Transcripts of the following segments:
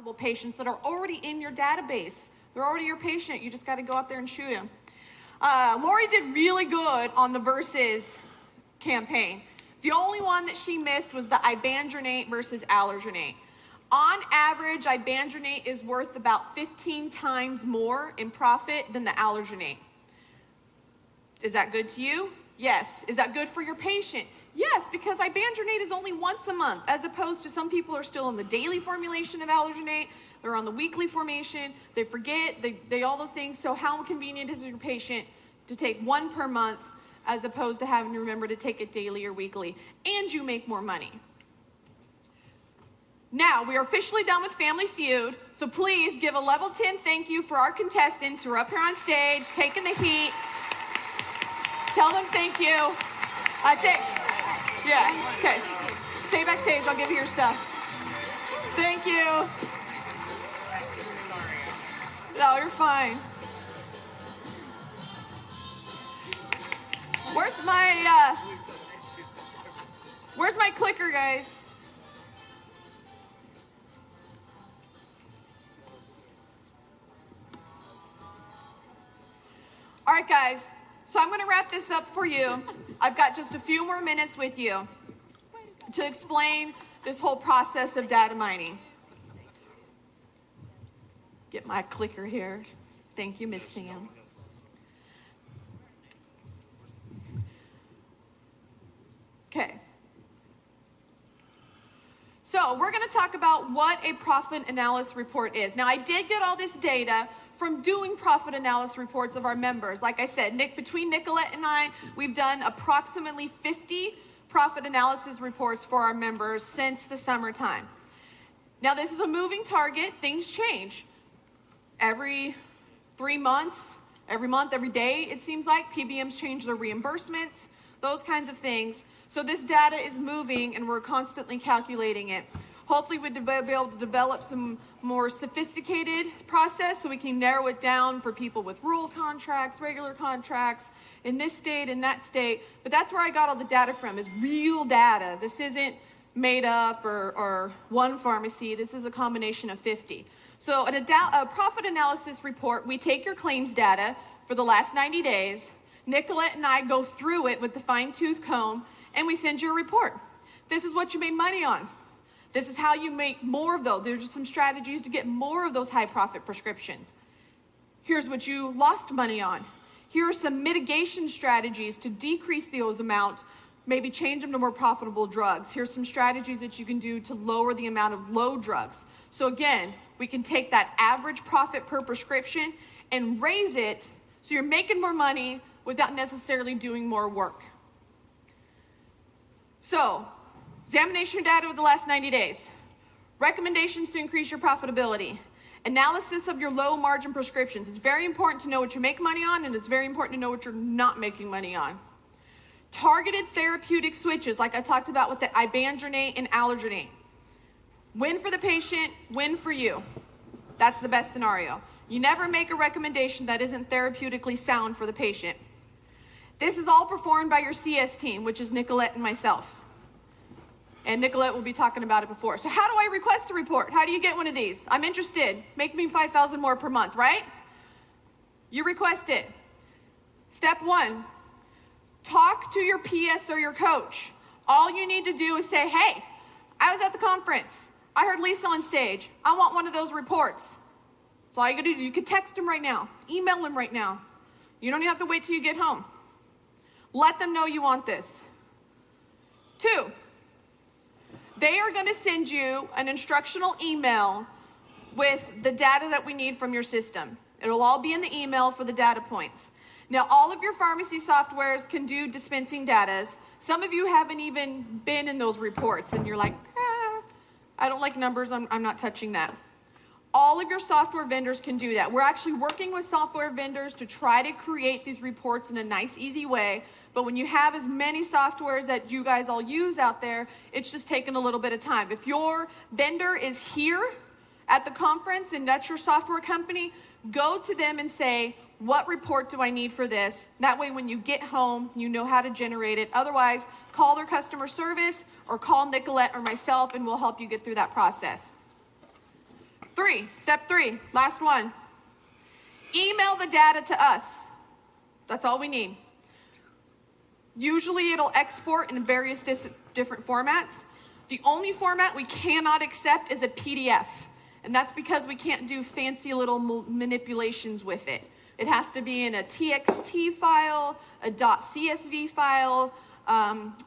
eligible patients that are already in your database. They're already your patient. You just got to go out there and shoot them. Lori did really good on the versus campaign. The only one that she missed was the ibandronate versus allergenate. On average, ibandronate is worth about 15 times more in profit than the allergenate. Is that good to you? Yes. Is that good for your patient? Yes, because ibandronate is only once a month, as opposed to some people are still on the daily formulation of allergenate, they're on the weekly formation, they forget, they all those things. So how convenient is it for your patient to take one per month as opposed to having to remember to take it daily or weekly? And you make more money. Now, we are officially done with Family Feud, so please give a level 10 thank you for our contestants who are up here on stage, taking the heat. Tell them thank you. That's it. Yeah, okay. Stay backstage, I'll give you your stuff. Thank you. No, you're fine. Where's my clicker, guys? All right, guys. So I'm going to wrap this up for you. I've got just a few more minutes with you to explain this whole process of data mining. Get my clicker here. Thank you, Miss Sam. Okay. So we're going to talk about what a profit analysis report is. Now, I did get all this data from doing profit analysis reports of our members. Like I said, between Nicolette and I, we've done approximately 50 profit analysis reports for our members since the summertime. Now, this is a moving target. Things change. Every 3 months, every month, every day, it seems like, PBMs change their reimbursements, those kinds of things. So this data is moving and we're constantly calculating it. Hopefully we'll be able to develop some more sophisticated process so we can narrow it down for people with rural contracts, regular contracts, in this state, in that state. But that's where I got all the data from, is real data. This isn't made up or one pharmacy. This is a combination of 50. So a profit analysis report, we take your claims data for the last 90 days. Nicolette and I go through it with the fine-tooth comb, and we send you a report. This is what you made money on. This is how you make more of those. There's some strategies to get more of those high-profit prescriptions. Here's what you lost money on. Here are some mitigation strategies to decrease those amounts, maybe change them to more profitable drugs. Here's some strategies that you can do to lower the amount of low drugs. So again, we can take that average profit per prescription and raise it so you're making more money without necessarily doing more work. So, examination of data over the last 90 days. Recommendations to increase your profitability. Analysis of your low margin prescriptions. It's very important to know what you make money on, and it's very important to know what you're not making money on. Targeted therapeutic switches, like I talked about with the ibandronate and allergenate. Win for the patient, win for you. That's the best scenario. You never make a recommendation that isn't therapeutically sound for the patient. This is all performed by your CS team, which is Nicolette and myself. And Nicolette will be talking about it before. So how do I request a report? How do you get one of these? I'm interested. Make me 5,000 more per month, right? You request it. Step 1, talk to your PS or your coach. All you need to do is say, hey, I was at the conference. I heard Lisa on stage. I want one of those reports. That's all you gotta do. You can text him right now. Email him right now. You don't even have to wait till you get home. Let them know you want this. 2, they are going to send you an instructional email with the data that we need from your system. It'll all be in the email for the data points. Now, all of your pharmacy softwares can do dispensing data. Some of you haven't even been in those reports, and you're like, I don't like numbers, I'm not touching that. All of your software vendors can do that. We're actually working with software vendors to try to create these reports in a nice, easy way. But when you have as many softwares that you guys all use out there, it's just taking a little bit of time. If your vendor is here at the conference and that's your software company, go to them and say, what report do I need for this? That way when you get home, you know how to generate it. Otherwise, call their customer service or call Nicolette or myself and we'll help you get through that process. 3, Step 3, last one. Email the data to us. That's all we need. Usually it'll export in various different formats. The only format we cannot accept is a PDF, and that's because we can't do fancy little manipulations with it. It has to be in a TXT file, a .csv file,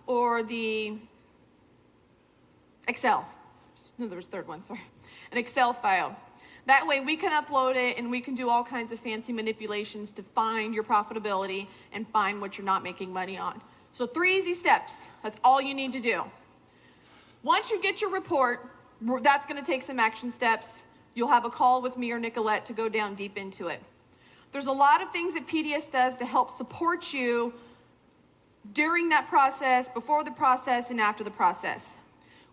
or the Excel. No, there was a third one, sorry. An Excel file. That way we can upload it and we can do all kinds of fancy manipulations to find your profitability and find what you're not making money on. So 3 easy steps. That's all you need to do. Once you get your report, that's going to take some action steps. You'll have a call with me or Nicolette to go down deep into it. There's a lot of things that PDS does to help support you during that process, before the process, and after the process.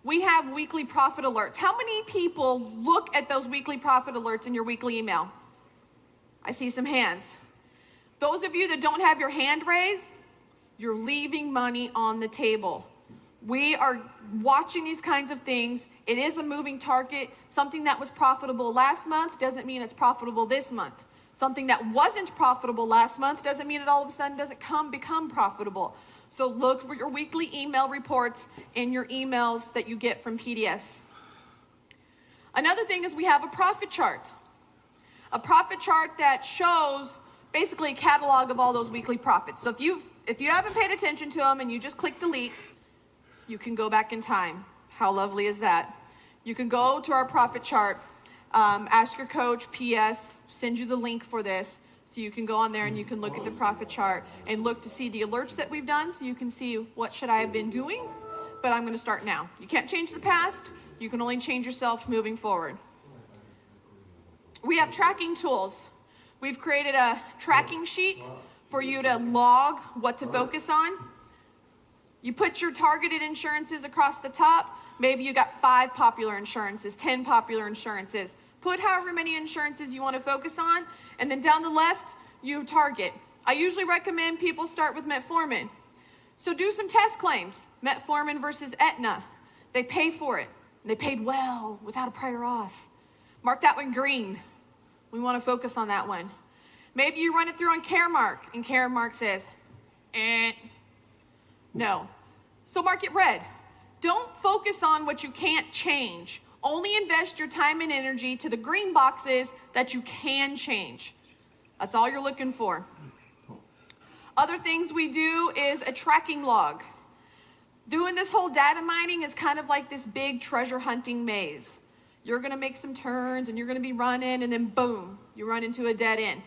We have weekly profit alerts. How many people look at those weekly profit alerts in your weekly email? I see some hands. Those of you that don't have your hand raised, you're leaving money on the table. We are watching these kinds of things. It is a moving target. Something that was profitable last month doesn't mean it's profitable this month. Something that wasn't profitable last month doesn't mean it all of a sudden doesn't become profitable. So look for your weekly email reports in your emails that you get from PDS. Another thing is we have a profit chart. A profit chart that shows basically a catalog of all those weekly profits. So if you haven't paid attention to them and you just click delete, you can go back in time. How lovely is that? You can go to our profit chart, ask your coach, PS, send you the link for this. So you can go on there and you can look at the profit chart and look to see the alerts that we've done so you can see what should I have been doing, but I'm going to start now. You can't change the past. You can only change yourself moving forward. We have tracking tools. We've created a tracking sheet for you to log what to focus on. You put your targeted insurances across the top. Maybe you got 5 popular insurances, 10 popular insurances. Put however many insurances you want to focus on, and then down the left, you target. I usually recommend people start with metformin. So do some test claims. Metformin versus Aetna. They pay for it. They paid well without a prior auth. Mark that one green. We want to focus on that one. Maybe you run it through on Caremark, and Caremark says, no. So mark it red. Don't focus on what you can't change. Only invest your time and energy to the green boxes that you can change. That's all you're looking for. Other things we do is a tracking log. Doing this whole data mining is kind of like this big treasure hunting maze. You're going to make some turns and you're going to be running, and then boom, you run into a dead end.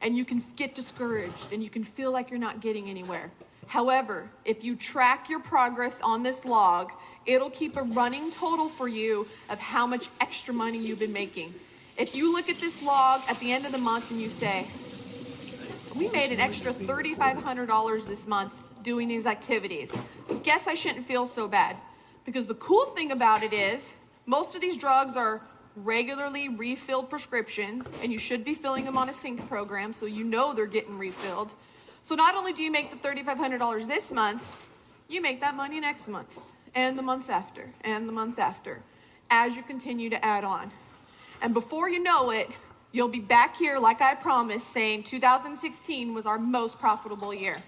And you can get discouraged and you can feel like you're not getting anywhere. However, if you track your progress on this log, it'll keep a running total for you of how much extra money you've been making. If you look at this log at the end of the month and you say, we made an extra $3,500 this month doing these activities, guess I shouldn't feel so bad. Because the cool thing about it is, most of these drugs are regularly refilled prescriptions, and you should be filling them on a sync program so you know they're getting refilled. So not only do you make the $3,500 this month, you make that money next month, and the month after, and the month after, as you continue to add on. And before you know it, you'll be back here like I promised, saying 2016 was our most profitable year.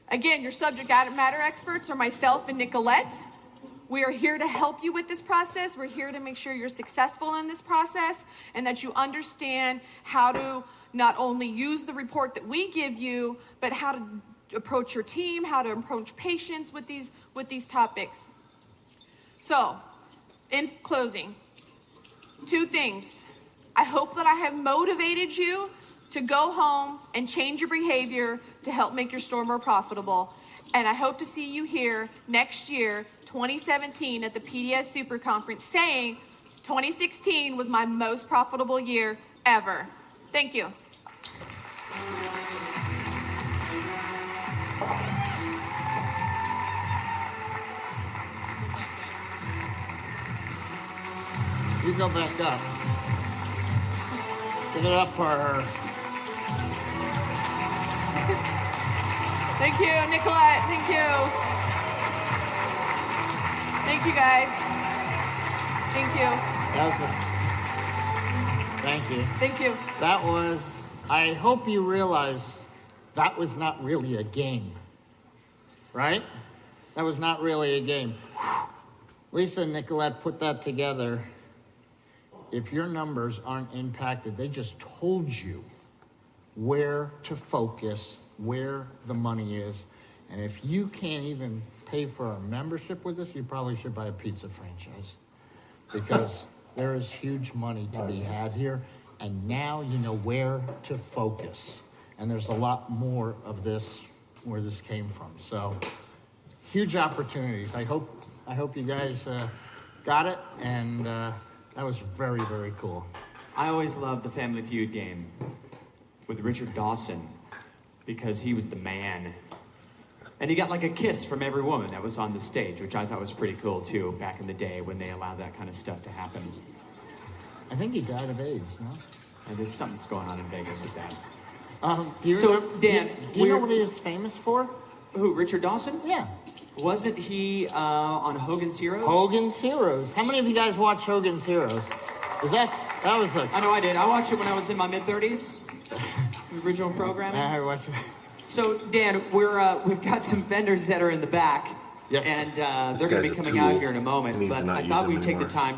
Again, your subject matter experts are myself and Nicolette. We are here to help you with this process. We're here to make sure you're successful in this process and that you understand how to not only use the report that we give you, but how to approach your team, how to approach patients with these topics. So, in closing, 2 things. I hope that I have motivated you to go home and change your behavior to help make your store more profitable. And I hope to see you here next year, 2017, at the PDS Super Conference, saying 2016 was my most profitable year ever. Thank you. You go back up. Get it up for her. Thank you, Nicolette. Thank you. Thank you, guys. Thank you. Thank you. Thank you. That was, I hope you realize that was not really a game, right? That was not really a game. Lisa and Nicolette put that together. If your numbers aren't impacted, they just told you where to focus, where the money is. And if you can't even pay for a membership with us, you probably should buy a pizza franchise, because there is huge money to be had here. And now you know where to focus. And there's a lot more of this where this came from. So huge opportunities. I hope you guys got it, and that was very, very cool. I always loved the Family Feud game with Richard Dawson because he was the man. And he got like a kiss from every woman that was on the stage, which I thought was pretty cool too, back in the day when they allowed that kind of stuff to happen. I think he died of AIDS, no? And there's something's going on in Vegas with that. Dan, do you know what he is famous for? Who, Richard Dawson? Yeah. Wasn't he on Hogan's Heroes? Hogan's Heroes. How many of you guys watch Hogan's Heroes? That was a... I know I did. I watched it when I was in my mid-30s. Original programming. I watched it. So, Dan, we've got some vendors that are in the back. Yes. And they're going to be coming out here in a moment. But I thought we'd take the time